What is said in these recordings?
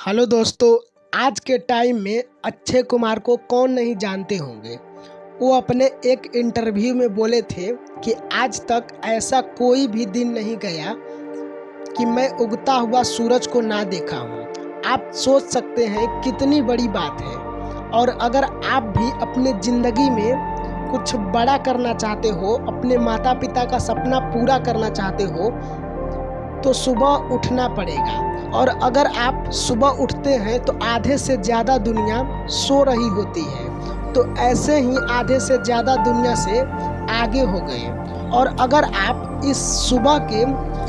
Hello दोस्तों। आज के टाइम में अक्षय कुमार को कौन नहीं जानते होंगे। वो अपने एक इंटरव्यू में बोले थे कि आज तक ऐसा कोई भी दिन नहीं गया कि मैं उगता हुआ सूरज को ना देखा हूँ। आप सोच सकते हैं कितनी बड़ी बात है। और अगर आप भी अपने ज़िंदगी में कुछ बड़ा करना चाहते हो, अपने माता पिता का सपना पूरा करना चाहते हो, तो सुबह उठना पड़ेगा। और अगर आप सुबह उठते हैं तो आधे से ज़्यादा दुनिया सो रही होती है, तो ऐसे ही आधे से ज़्यादा दुनिया से आगे हो गए। और अगर आप इस सुबह के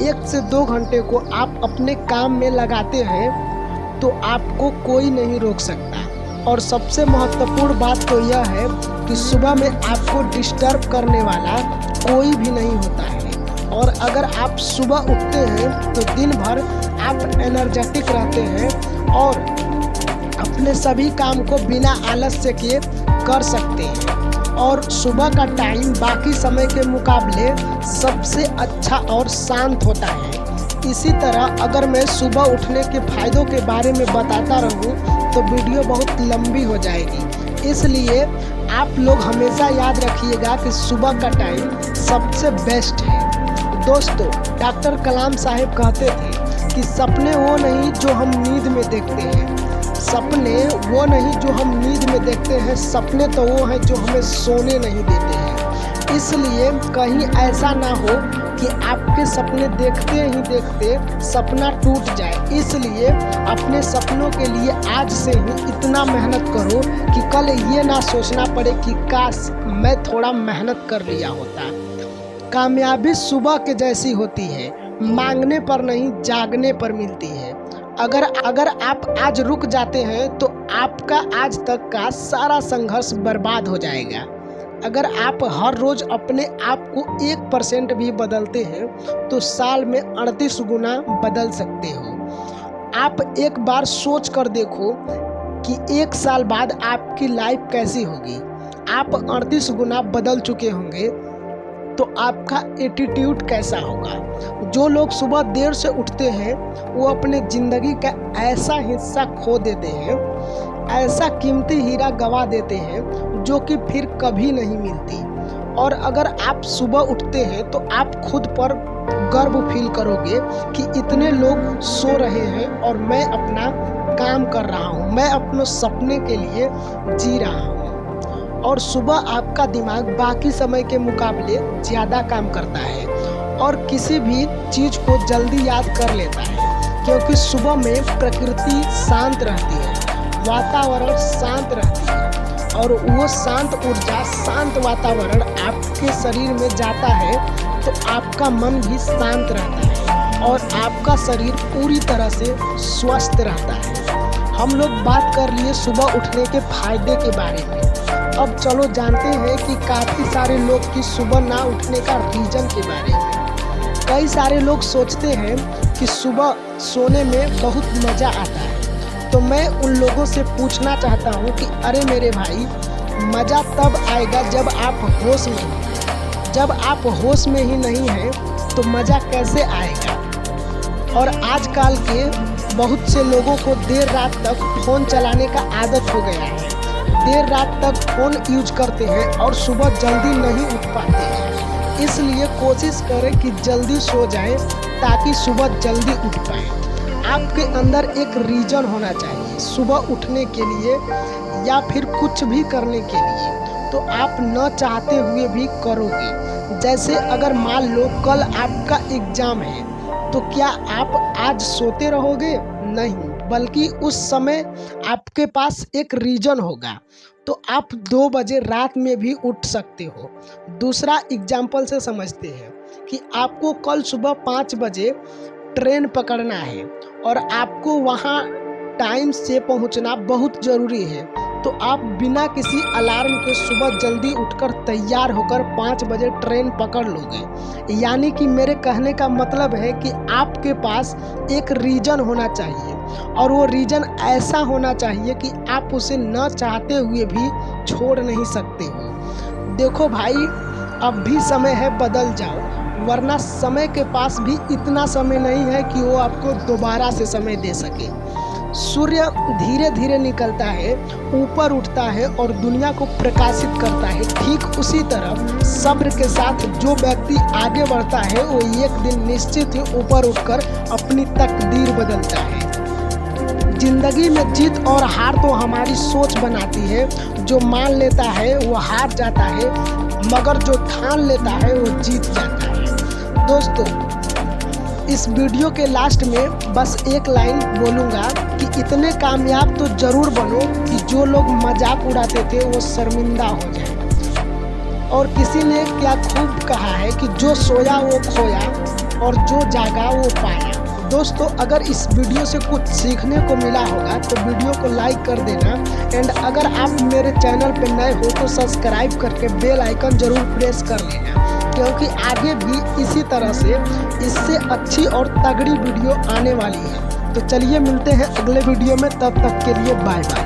1 से 2 घंटे को आप अपने काम में लगाते हैं तो आपको कोई नहीं रोक सकता। और सबसे महत्वपूर्ण बात तो यह है कि सुबह में आपको डिस्टर्ब करने वाला कोई भी नहीं होता है। और अगर आप सुबह उठते हैं तो दिन भर आप एनर्जेटिक रहते हैं और अपने सभी काम को बिना आलस से किए कर सकते हैं। और सुबह का टाइम बाकी समय के मुकाबले सबसे अच्छा और शांत होता है। इसी तरह अगर मैं सुबह उठने के फ़ायदों के बारे में बताता रहूं तो वीडियो बहुत लंबी हो जाएगी। इसलिए आप लोग हमेशा याद रखिएगा कि सुबह का टाइम सबसे बेस्ट है। दोस्तों, डॉक्टर कलाम साहब कहते थे कि सपने वो नहीं जो हम नींद में देखते हैं, सपने वो नहीं जो हम नींद में देखते हैं, सपने तो वो हैं जो हमें सोने नहीं देते हैं। इसलिए कहीं ऐसा ना हो कि आपके सपने देखते ही देखते सपना टूट जाए। इसलिए अपने सपनों के लिए आज से ही इतना मेहनत करो कि कल ये ना सोचना पड़े कि काश मैं थोड़ा मेहनत कर लिया होता। कामयाबी सुबह के जैसी होती है, मांगने पर नहीं जागने पर मिलती है। अगर आप आज रुक जाते हैं तो आपका आज तक का सारा संघर्ष बर्बाद हो जाएगा। अगर आप हर रोज अपने आप को 1% भी बदलते हैं तो साल में 38 गुना बदल सकते हो। आप एक बार सोच कर देखो कि 1 साल बाद आपकी लाइफ कैसी होगी। आप 38 गुना बदल चुके होंगे तो आपका एटीट्यूड कैसा होगा। जो लोग सुबह देर से उठते हैं वो अपने ज़िंदगी का ऐसा हिस्सा खो देते हैं, ऐसा कीमती हीरा गवा देते हैं जो कि फिर कभी नहीं मिलती। और अगर आप सुबह उठते हैं तो आप खुद पर गर्व फील करोगे कि इतने लोग सो रहे हैं और मैं अपना काम कर रहा हूँ, मैं अपने सपने के लिए जी रहा हूँ। और सुबह आपका दिमाग बाकी समय के मुकाबले ज़्यादा काम करता है और किसी भी चीज़ को जल्दी याद कर लेता है, क्योंकि सुबह में प्रकृति शांत रहती है, वातावरण शांत रहती है। और वो शांत ऊर्जा, शांत वातावरण आपके शरीर में जाता है तो आपका मन भी शांत रहता है और आपका शरीर पूरी तरह से स्वस्थ रहता है। हम लोग बात कर लिए सुबह उठने के फायदे के बारे में। अब चलो जानते हैं कि काफ़ी सारे लोग की सुबह ना उठने का रीज़न के बारे में। कई सारे लोग सोचते हैं कि सुबह सोने में बहुत मज़ा आता है। तो मैं उन लोगों से पूछना चाहता हूँ कि अरे मेरे भाई, मज़ा तब आएगा जब आप होश में हो। जब आप होश में ही नहीं हैं तो मज़ा कैसे आएगा। और आजकल के बहुत से लोगों को देर रात तक फ़ोन चलाने का आदत हो गया है। देर रात तक फ़ोन यूज करते हैं और सुबह जल्दी नहीं उठ पाते हैं। इसलिए कोशिश करें कि जल्दी सो जाएं ताकि सुबह जल्दी उठ पाएं। आपके अंदर एक रीज़न होना चाहिए सुबह उठने के लिए या फिर कुछ भी करने के लिए, तो आप न चाहते हुए भी करोगे। जैसे अगर मान लो कल आपका एग्ज़ाम है तो क्या आप आज सोते रहोगे? नहीं, बल्कि उस समय आपके पास एक रीज़न होगा, तो आप 2 बजे रात में भी उठ सकते हो। दूसरा एग्जाम्पल से समझते हैं कि आपको कल सुबह 5 बजे ट्रेन पकड़ना है और आपको वहाँ टाइम से पहुँचना बहुत ज़रूरी है, तो आप बिना किसी अलार्म के सुबह जल्दी उठकर तैयार होकर 5 बजे ट्रेन पकड़ लोगे। यानी कि मेरे कहने का मतलब है कि आपके पास एक रीज़न होना चाहिए और वो रीज़न ऐसा होना चाहिए कि आप उसे न चाहते हुए भी छोड़ नहीं सकते हो। देखो भाई, अब भी समय है, बदल जाओ, वरना समय के पास भी इतना समय नहीं है कि वो आपको दोबारा से समय दे सके। सूर्य धीरे धीरे निकलता है, ऊपर उठता है और दुनिया को प्रकाशित करता है, ठीक उसी तरह सब्र के साथ जो व्यक्ति आगे बढ़ता है वो एक दिन निश्चित ही ऊपर उठकर अपनी तकदीर बदलता है। जिंदगी में जीत और हार तो हमारी सोच बनाती है। जो मान लेता है वो हार जाता है, मगर जो ठान लेता है वो जीत जाता है। दोस्तों, इस वीडियो के लास्ट में बस एक लाइन बोलूँगा कि इतने कामयाब तो ज़रूर बनो कि जो लोग मजाक उड़ाते थे वो शर्मिंदा हो जाए। और किसी ने क्या खूब कहा है कि जो सोया वो खोया और जो जागा वो पाया। दोस्तों, अगर इस वीडियो से कुछ सीखने को मिला होगा तो वीडियो को लाइक कर देना। एंड अगर आप मेरे चैनल पर नए हो तो सब्सक्राइब करके बेल आइकन ज़रूर प्रेस कर लेना, क्योंकि आगे भी इसी तरह से इससे अच्छी और तगड़ी वीडियो आने वाली है। तो चलिए मिलते हैं अगले वीडियो में, तब तक के लिए बाय बाय।